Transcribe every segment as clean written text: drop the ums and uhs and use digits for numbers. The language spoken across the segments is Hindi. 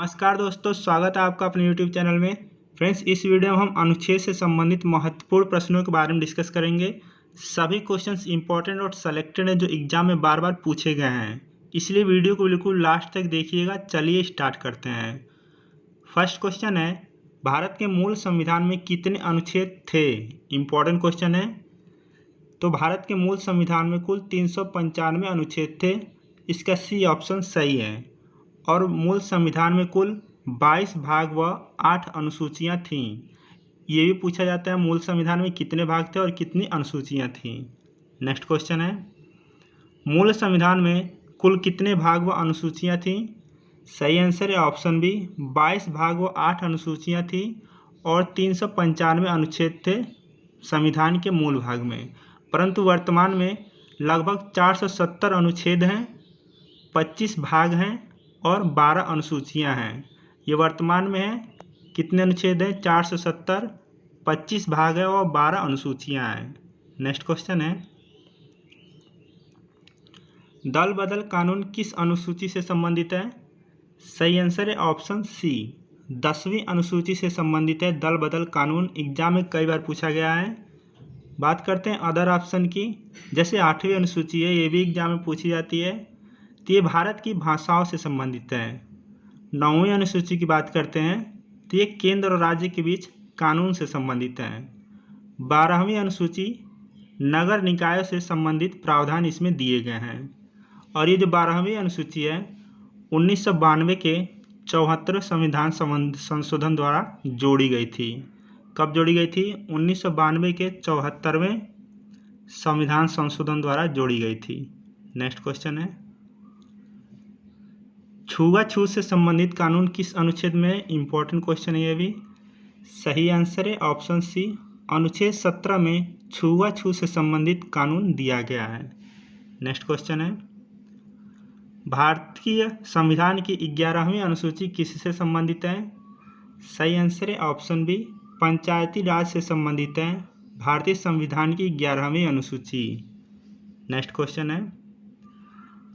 नमस्कार दोस्तों, स्वागत है आपका अपने YouTube चैनल में। फ्रेंड्स, इस वीडियो में हम अनुच्छेद से संबंधित महत्वपूर्ण प्रश्नों के बारे में डिस्कस करेंगे। सभी क्वेश्चंस इंपॉर्टेंट और सेलेक्टेड हैं जो एग्जाम में बार बार पूछे गए हैं, इसलिए वीडियो को बिल्कुल लास्ट तक देखिएगा। चलिए स्टार्ट करते हैं। फर्स्ट क्वेश्चन है, भारत के मूल संविधान में कितने अनुच्छेद थे? इंपॉर्टेंट क्वेश्चन है। तो भारत के मूल संविधान में कुल 395 अनुच्छेद थे। इसका सी ऑप्शन सही है। और मूल संविधान में कुल 22 भाग व 8 अनुसूचियाँ थीं। ये भी पूछा जाता है मूल संविधान में कितने भाग थे और कितनी अनुसूचियाँ थीं। नेक्स्ट क्वेश्चन है, मूल संविधान में कुल कितने भाग व अनुसूचियाँ थीं? सही आंसर है ऑप्शन बी, 22 भाग व 8 अनुसूचियाँ थीं और 395 अनुच्छेद थे संविधान के मूल भाग में। परंतु वर्तमान में लगभग 470 अनुच्छेद हैं, 25 भाग हैं और 12 अनुसूचियां हैं। ये वर्तमान में है। कितने अनुच्छेद हैं? 470, 25 भाग है और 12 अनुसूचियां हैं। नेक्स्ट क्वेश्चन है, दल बदल कानून किस अनुसूची से संबंधित है? सही आंसर है ऑप्शन सी, 10वीं अनुसूची से संबंधित है दल बदल कानून। एग्जाम में कई बार पूछा गया है। बात करते हैं अदर ऑप्शन की। जैसे 8वीं अनुसूची है, ये भी एग्जाम में पूछी जाती है, तो ये भारत की भाषाओं से संबंधित है। 9वीं अनुसूची की बात करते हैं तो ये केंद्र और राज्य के बीच कानून से संबंधित है। 12वीं अनुसूची नगर निकायों से संबंधित प्रावधान इसमें दिए गए हैं। और ये जो 12वीं अनुसूची है 1992 के 74वें संविधान संशोधन द्वारा जोड़ी गई थी। कब जोड़ी गई थी? 1992 के 74वें संविधान संशोधन द्वारा जोड़ी गई थी। नेक्स्ट क्वेश्चन है, छुआछूत से संबंधित कानून किस अनुच्छेद में? इंपॉर्टेंट क्वेश्चन है ये भी। सही आंसर है ऑप्शन सी, अनुच्छेद 17 में छुआछूत से संबंधित कानून दिया गया है। नेक्स्ट क्वेश्चन है, भारतीय संविधान की 11वीं अनुसूची किससे संबंधित है? सही आंसर है ऑप्शन बी, पंचायती राज से संबंधित है भारतीय संविधान की 11वीं अनुसूची। नेक्स्ट क्वेश्चन है,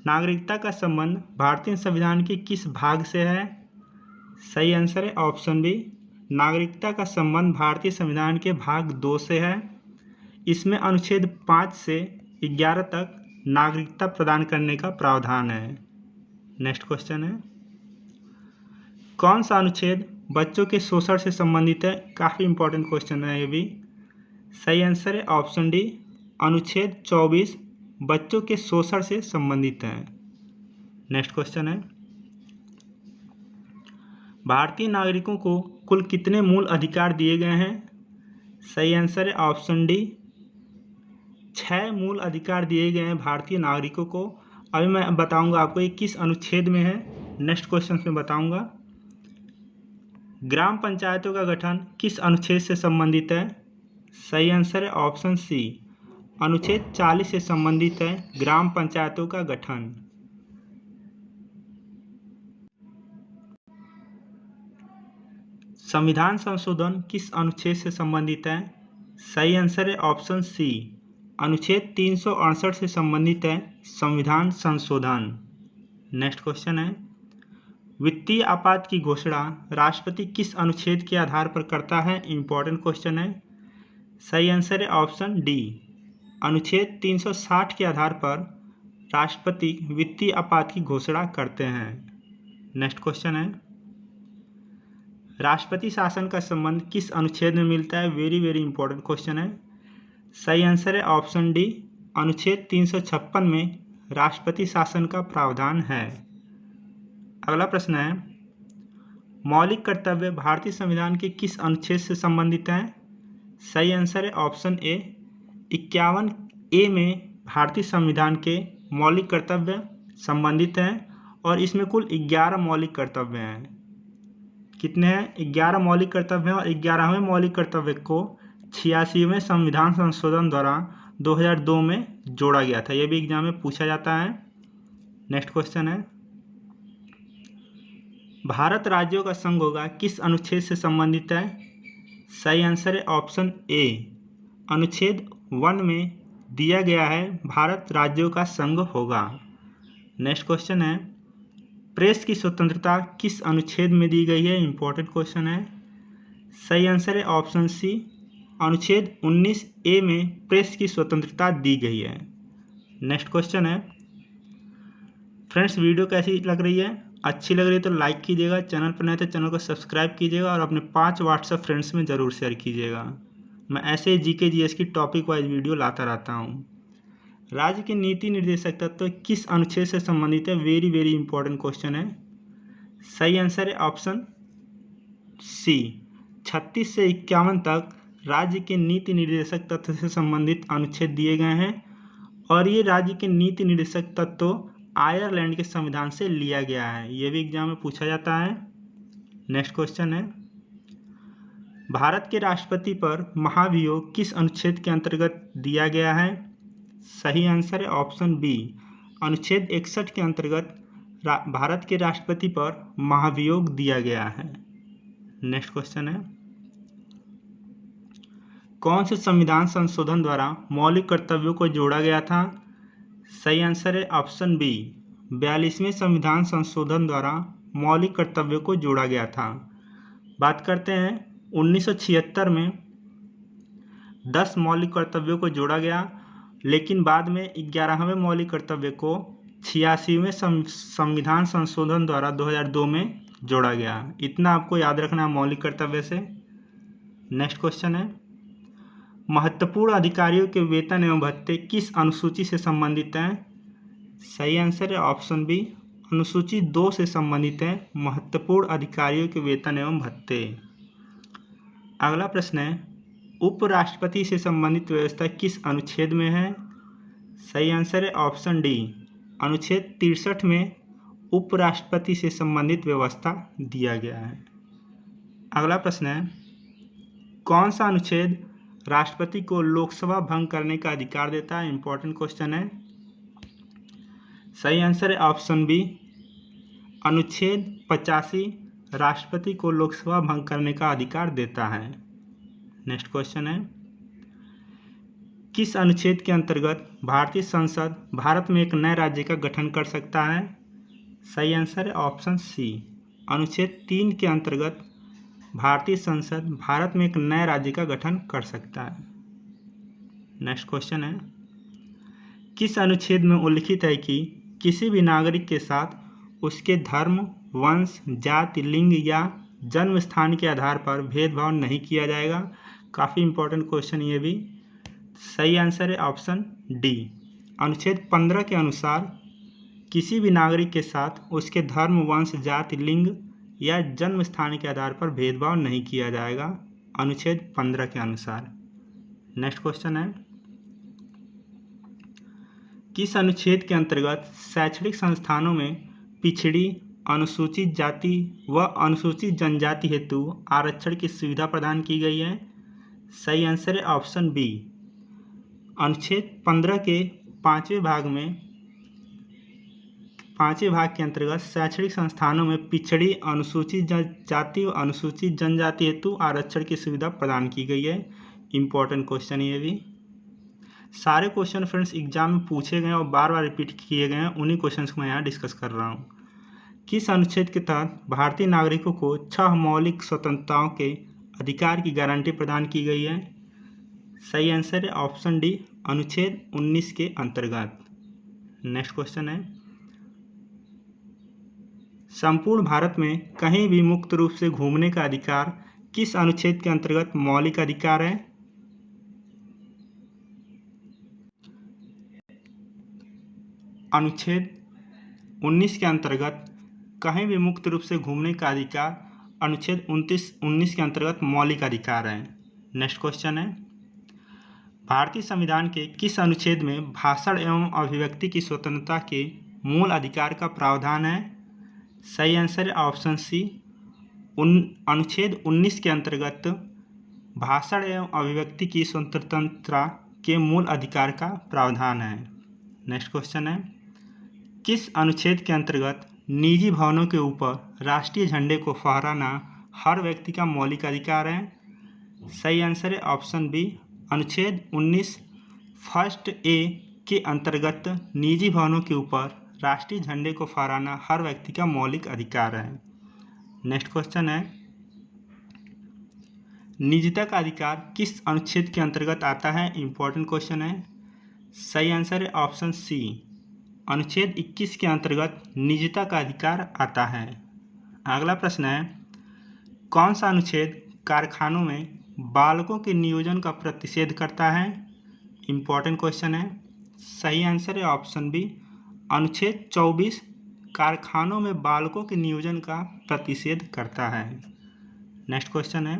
नागरिकता का संबंध भारतीय संविधान के किस भाग से है? सही आंसर है ऑप्शन बी, नागरिकता का संबंध भारतीय संविधान के भाग 2 से है। इसमें अनुच्छेद 5 से 11 तक नागरिकता प्रदान करने का प्रावधान है। नेक्स्ट क्वेश्चन है, कौन सा अनुच्छेद बच्चों के शोषण से संबंधित है? काफ़ी इंपॉर्टेंट क्वेश्चन है ये भी। सही आंसर है ऑप्शन डी, अनुच्छेद 24 बच्चों के शोषण से संबंधित है। नेक्स्ट क्वेश्चन है, भारतीय नागरिकों को कुल कितने मूल अधिकार दिए गए हैं? सही आंसर है ऑप्शन डी, 6 मूल अधिकार दिए गए हैं भारतीय नागरिकों को। अभी मैं बताऊंगा आपको ये किस अनुच्छेद में है, नेक्स्ट क्वेश्चन में बताऊंगा। ग्राम पंचायतों का गठन किस अनुच्छेद से संबंधित है? सही आंसर है ऑप्शन सी, अनुच्छेद 40 से संबंधित है ग्राम पंचायतों का गठन। संविधान संशोधन किस अनुच्छेद से संबंधित है? सही आंसर है ऑप्शन सी, अनुच्छेद 368 से संबंधित है संविधान संशोधन। नेक्स्ट क्वेश्चन है, वित्तीय आपात की घोषणा राष्ट्रपति किस अनुच्छेद के आधार पर करता है? इंपॉर्टेंट क्वेश्चन है। सही आंसर है ऑप्शन डी, अनुच्छेद 360 के आधार पर राष्ट्रपति वित्तीय आपात की घोषणा करते हैं। नेक्स्ट क्वेश्चन है, राष्ट्रपति शासन का संबंध किस अनुच्छेद में मिलता है? वेरी वेरी इंपॉर्टेंट क्वेश्चन है। सही आंसर है ऑप्शन डी, अनुच्छेद 356 में राष्ट्रपति शासन का प्रावधान है। अगला प्रश्न है, मौलिक कर्तव्य भारतीय संविधान के किस अनुच्छेद से संबंधित हैं? सही आंसर है ऑप्शन ए, 51A में भारतीय संविधान के मौलिक कर्तव्य संबंधित हैं और इसमें कुल 11 मौलिक कर्तव्य हैं। कितने हैं? 11 मौलिक कर्तव्य हैं और 11वें मौलिक कर्तव्य को 86वें संविधान संशोधन द्वारा 2002 में जोड़ा गया था। यह भी एग्जाम में पूछा जाता है। नेक्स्ट क्वेश्चन है, भारत राज्यों का संघ होगा किस अनुच्छेद से संबंधित है? सही आंसर है ऑप्शन ए, अनुच्छेद 1 में दिया गया है भारत राज्यों का संघ होगा। नेक्स्ट क्वेश्चन है, प्रेस की स्वतंत्रता किस अनुच्छेद में दी गई है? इंपॉर्टेंट क्वेश्चन है। सही आंसर है ऑप्शन सी, अनुच्छेद 19A में प्रेस की स्वतंत्रता दी गई है। नेक्स्ट क्वेश्चन है फ्रेंड्स, वीडियो कैसी लग रही है? अच्छी लग रही है तो लाइक कीजिएगा, चैनल पर नए तो चैनल को सब्सक्राइब कीजिएगा और अपने 5 व्हाट्सएप फ्रेंड्स में ज़रूर शेयर कीजिएगा। मैं ऐसे ही जीके जीएस की टॉपिक वाइज वीडियो लाता रहता हूँ। राज्य के नीति निर्देशक तत्व किस अनुच्छेद से संबंधित है? वेरी वेरी इंपॉर्टेंट क्वेश्चन है। सही आंसर है ऑप्शन सी, 36 से 51 तक राज्य के नीति निर्देशक तत्व से संबंधित अनुच्छेद दिए गए हैं और ये राज्य के नीति निर्देशक तत्व आयरलैंड के संविधान से लिया गया है। ये भी एग्जाम में पूछा जाता है। नेक्स्ट क्वेश्चन है, भारत के राष्ट्रपति पर महाभियोग किस अनुच्छेद के अंतर्गत दिया गया है? सही आंसर है ऑप्शन बी, अनुच्छेद 61 के अंतर्गत भारत के राष्ट्रपति पर महाभियोग दिया गया है। नेक्स्ट क्वेश्चन है, कौन से संविधान संशोधन द्वारा मौलिक कर्तव्यों को जोड़ा गया था? सही आंसर है ऑप्शन बी, 42वें संविधान संशोधन द्वारा मौलिक कर्तव्यों को जोड़ा गया था। बात करते हैं 1976 में 10 मौलिक कर्तव्यों को जोड़ा गया, लेकिन बाद में 11वें मौलिक कर्तव्य को 86वें संविधान संशोधन द्वारा 2002 में जोड़ा गया। इतना आपको याद रखना है मौलिक कर्तव्य से। नेक्स्ट क्वेश्चन है, महत्वपूर्ण अधिकारियों के वेतन एवं भत्ते किस अनुसूची से संबंधित हैं? सही आंसर है ऑप्शन बी, अनुसूची 2 से संबंधित है महत्वपूर्ण अधिकारियों के वेतन एवं भत्ते। अगला प्रश्न है, उपराष्ट्रपति से संबंधित व्यवस्था किस अनुच्छेद में है? सही आंसर है ऑप्शन डी, अनुच्छेद 63 में उपराष्ट्रपति से संबंधित व्यवस्था दिया गया है। अगला प्रश्न है, कौन सा अनुच्छेद राष्ट्रपति को लोकसभा भंग करने का अधिकार देता है? इंपॉर्टेंट क्वेश्चन है। सही आंसर है ऑप्शन बी, अनुच्छेद 85 राष्ट्रपति को लोकसभा भंग करने का अधिकार देता है। नेक्स्ट क्वेश्चन है, किस अनुच्छेद के अंतर्गत भारतीय संसद भारत में एक नए राज्य का गठन कर सकता है? सही आंसर है ऑप्शन सी, अनुच्छेद 3 के अंतर्गत भारतीय संसद भारत में एक नए राज्य का गठन कर सकता है। नेक्स्ट क्वेश्चन है, किस अनुच्छेद में उल्लिखित है कि किसी भी नागरिक के साथ उसके धर्म, वंश, जाति, लिंग या जन्म स्थान के आधार पर भेदभाव नहीं किया जाएगा? काफ़ी इंपॉर्टेंट क्वेश्चन ये भी। सही आंसर है ऑप्शन डी, अनुच्छेद 15 के अनुसार किसी भी नागरिक के साथ उसके धर्म, वंश, जाति, लिंग या जन्म स्थान के आधार पर भेदभाव नहीं किया जाएगा, अनुच्छेद 15 के अनुसार। नेक्स्ट क्वेश्चन है, किस अनुच्छेद के अंतर्गत शैक्षणिक संस्थानों में पिछड़ी, अनुसूचित जाति व अनुसूचित जनजाति हेतु आरक्षण की सुविधा प्रदान की गई है? सही आंसर है ऑप्शन बी, अनुच्छेद 15 के 5वें भाग के अंतर्गत शैक्षणिक संस्थानों में पिछड़ी, अनुसूचित जाति व अनुसूचित जनजाति हेतु आरक्षण की सुविधा प्रदान की गई है। इंपॉर्टेंट क्वेश्चन ये भी। सारे क्वेश्चन फ्रेंड्स एग्जाम में पूछे गए और बार बार रिपीट किए गए हैं, उन्हीं क्वेश्चंस को मैं यहाँ डिस्कस कर रहा हूँ। किस अनुच्छेद के तहत भारतीय नागरिकों को 6 मौलिक स्वतंत्रताओं के अधिकार की गारंटी प्रदान की गई है? सही आंसर है ऑप्शन डी, अनुच्छेद 19 के अंतर्गत। नेक्स्ट क्वेश्चन है, संपूर्ण भारत में कहीं भी मुक्त रूप से घूमने का अधिकार किस अनुच्छेद के अंतर्गत मौलिक अधिकार है? अनुच्छेद 19 के अंतर्गत कहीं भी मुक्त रूप से घूमने का अधिकार अनुच्छेद 19 के अंतर्गत मौलिक अधिकार है। नेक्स्ट क्वेश्चन है, भारतीय संविधान के किस अनुच्छेद में भाषण एवं अभिव्यक्ति की स्वतंत्रता के मूल अधिकार का प्रावधान है? सही आंसर है ऑप्शन सी, अनुच्छेद 19 के अंतर्गत भाषण एवं अभिव्यक्ति की स्वतंत्रता के मूल अधिकार का प्रावधान है। नेक्स्ट क्वेश्चन है, किस अनुच्छेद के अंतर्गत निजी भवनों के ऊपर राष्ट्रीय झंडे को फहराना हर व्यक्ति का मौलिक अधिकार है? सही आंसर है ऑप्शन बी, अनुच्छेद 19 फर्स्ट ए के अंतर्गत निजी भवनों के ऊपर राष्ट्रीय झंडे को फहराना हर व्यक्ति का मौलिक अधिकार है। नेक्स्ट क्वेश्चन है, निजता का अधिकार किस अनुच्छेद के अंतर्गत आता है? इंपॉर्टेंट क्वेश्चन है। सही आंसर है ऑप्शन सी, अनुच्छेद 21 के अंतर्गत निजता का अधिकार आता है। अगला प्रश्न है, कौन सा अनुच्छेद कारखानों में बालकों के नियोजन का प्रतिषेध करता है? इंपॉर्टेंट क्वेश्चन है। सही आंसर है ऑप्शन बी, अनुच्छेद 24 कारखानों में बालकों के नियोजन का प्रतिषेध करता है। नेक्स्ट क्वेश्चन है,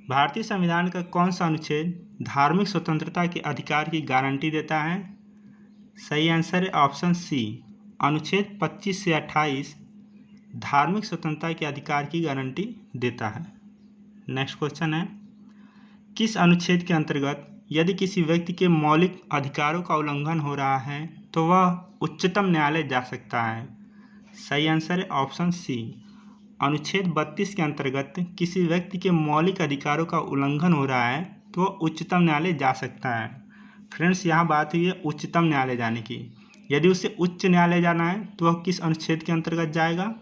भारतीय संविधान का कौन सा अनुच्छेद धार्मिक स्वतंत्रता के अधिकार की गारंटी देता है? सही आंसर है ऑप्शन सी, अनुच्छेद 25 से 28 धार्मिक स्वतंत्रता के अधिकार की गारंटी देता है। नेक्स्ट क्वेश्चन है, किस अनुच्छेद के अंतर्गत यदि किसी व्यक्ति के मौलिक अधिकारों का उल्लंघन हो रहा है तो वह उच्चतम न्यायालय जा सकता है? सही आंसर है ऑप्शन सी, अनुच्छेद 32 के अंतर्गत किसी व्यक्ति के मौलिक अधिकारों का उल्लंघन हो रहा है तो वह उच्चतम न्यायालय जा सकता है। फ्रेंड्स, यहाँ बात हुई है उच्चतम न्यायालय जाने की। यदि उसे उच्च न्यायालय जाना है तो वह किस अनुच्छेद के अंतर्गत जाएगा?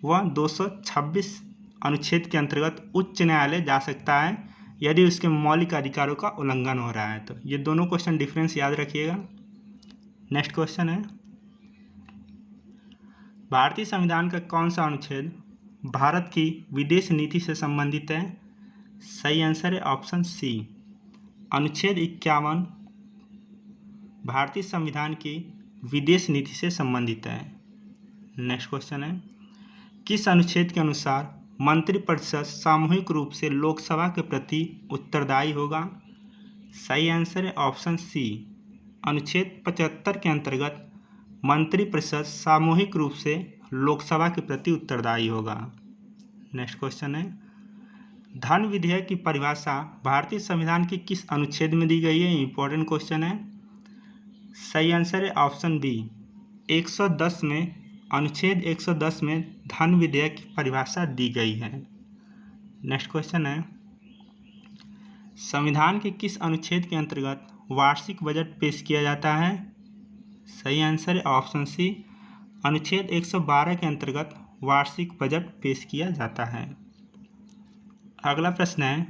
वह 226 अनुच्छेद के अंतर्गत उच्च न्यायालय जा सकता है यदि उसके मौलिक अधिकारों का उल्लंघन हो रहा है। तो ये दोनों क्वेश्चन डिफरेंस याद रखिएगा। नेक्स्ट क्वेश्चन है, भारतीय संविधान का कौन सा अनुच्छेद भारत की विदेश नीति से संबंधित है? सही आंसर है ऑप्शन सी, अनुच्छेद 51 भारतीय संविधान की विदेश नीति से संबंधित है। नेक्स्ट क्वेश्चन है, किस अनुच्छेद के अनुसार मंत्रिपरिषद सामूहिक रूप से लोकसभा के प्रति उत्तरदायी होगा? सही आंसर है ऑप्शन सी, अनुच्छेद 75 के अंतर्गत मंत्रिपरिषद सामूहिक रूप से लोकसभा के प्रति उत्तरदायी होगा। नेक्स्ट क्वेश्चन है, धन विधेयक की परिभाषा भारतीय संविधान के किस अनुच्छेद में दी गई है? इंपॉर्टेंट क्वेश्चन है। सही आंसर है ऑप्शन बी, 110 में, अनुच्छेद 110 में धन विधेयक की परिभाषा दी गई है। नेक्स्ट क्वेश्चन है, संविधान के किस अनुच्छेद के अंतर्गत वार्षिक बजट पेश किया जाता है? सही आंसर है ऑप्शन सी, अनुच्छेद 112 के अंतर्गत वार्षिक बजट पेश किया जाता है। अगला प्रश्न है,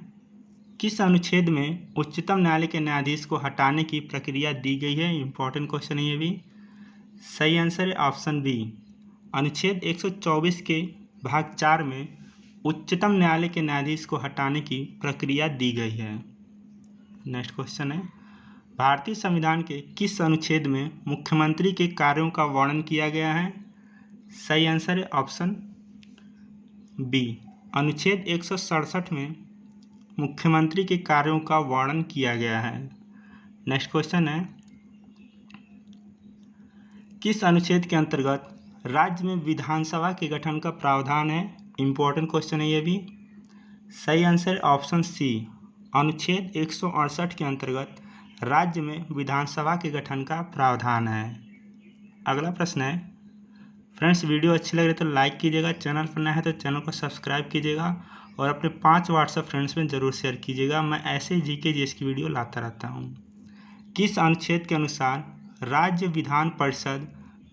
किस अनुच्छेद में उच्चतम न्यायालय के न्यायाधीश को हटाने की प्रक्रिया दी गई है? इंपॉर्टेंट क्वेश्चन है ये भी। सही आंसर है ऑप्शन बी, अनुच्छेद 124 के भाग 4 में उच्चतम न्यायालय के न्यायाधीश को हटाने की प्रक्रिया दी गई है। नेक्स्ट क्वेश्चन है, भारतीय संविधान के किस अनुच्छेद में मुख्यमंत्री के कार्यों का वर्णन किया गया है? सही आंसर है ऑप्शन बी, अनुच्छेद 167 में मुख्यमंत्री के कार्यों का वर्णन किया गया है। नेक्स्ट क्वेश्चन है, किस अनुच्छेद के अंतर्गत राज्य में विधानसभा के गठन का प्रावधान है? इंपॉर्टेंट क्वेश्चन है ये भी। सही आंसर ऑप्शन सी, अनुच्छेद 168 के अंतर्गत राज्य में विधानसभा के गठन का प्रावधान है। अगला प्रश्न है, फ्रेंड्स वीडियो अच्छी लग रही है तो लाइक कीजिएगा, चैनल पर नया है तो चैनल को सब्सक्राइब कीजिएगा और अपने 5 व्हाट्सएप फ्रेंड्स में ज़रूर शेयर कीजिएगा। मैं ऐसे जीके जीएस की वीडियो लाता रहता हूँ। किस अनुच्छेद के अनुसार राज्य विधान परिषद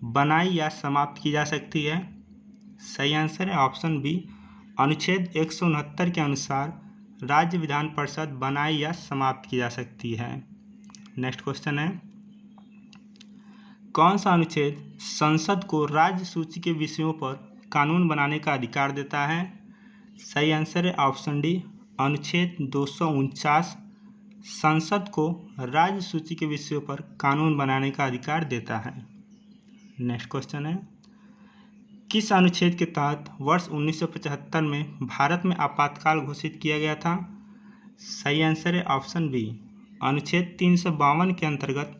बनाई या समाप्त की जा सकती है? सही आंसर है ऑप्शन बी, अनुच्छेद 169 के अनुसार राज्य विधान परिषद बनाई या समाप्त की जा सकती है। नेक्स्ट क्वेश्चन है, कौन सा अनुच्छेद संसद को राज्य सूची के विषयों पर कानून बनाने का अधिकार देता है? सही आंसर है ऑप्शन डी, अनुच्छेद 249 संसद को राज्य सूची के विषयों पर कानून बनाने का अधिकार देता है। नेक्स्ट क्वेश्चन है, किस अनुच्छेद के तहत वर्ष 1975 में भारत में आपातकाल घोषित किया गया था? सही आंसर है ऑप्शन बी, अनुच्छेद 352 के अंतर्गत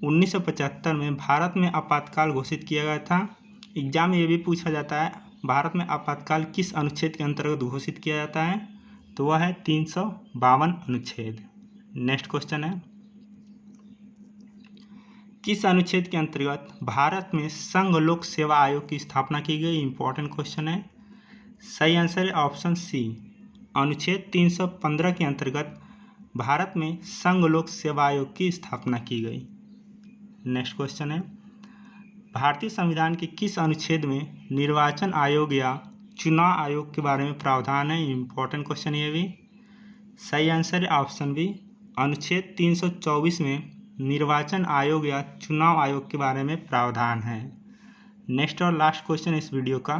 1975 में भारत में आपातकाल घोषित किया गया था। एग्जाम में ये भी पूछा जाता है भारत में आपातकाल किस अनुच्छेद के अंतर्गत घोषित किया जाता है, तो वह है 352 अनुच्छेद। नेक्स्ट क्वेश्चन है, किस अनुच्छेद के अंतर्गत भारत में संघ लोक सेवा आयोग की स्थापना की गई? इंपॉर्टेंट क्वेश्चन है। सही आंसर है ऑप्शन सी, अनुच्छेद 315 के अंतर्गत भारत में संघ लोक सेवा आयोग की स्थापना की गई। नेक्स्ट क्वेश्चन है, भारतीय संविधान के किस अनुच्छेद में निर्वाचन आयोग या चुनाव आयोग के बारे में प्रावधान है? इम्पोर्टेंट क्वेश्चन ये भी। सही आंसर है ऑप्शन बी, अनुच्छेद 324 में निर्वाचन आयोग या चुनाव आयोग के बारे में प्रावधान है। नेक्स्ट और लास्ट क्वेश्चन इस वीडियो का,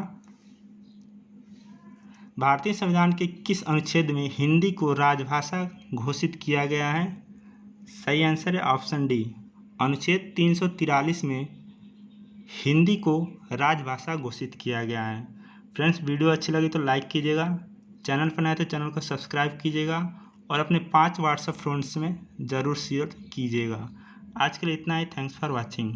भारतीय संविधान के किस अनुच्छेद में हिंदी को राजभाषा घोषित किया गया है? सही आंसर है ऑप्शन डी, अनुच्छेद 343 में हिंदी को राजभाषा घोषित किया गया है। फ्रेंड्स, वीडियो अच्छी लगी तो लाइक कीजिएगा, चैनल पर नए तो चैनल को सब्सक्राइब कीजिएगा और अपने 5 व्हाट्सएप फ्रेंड्स में ज़रूर शेयर कीजिएगा। आज के लिए इतना ही। Thanks for watching.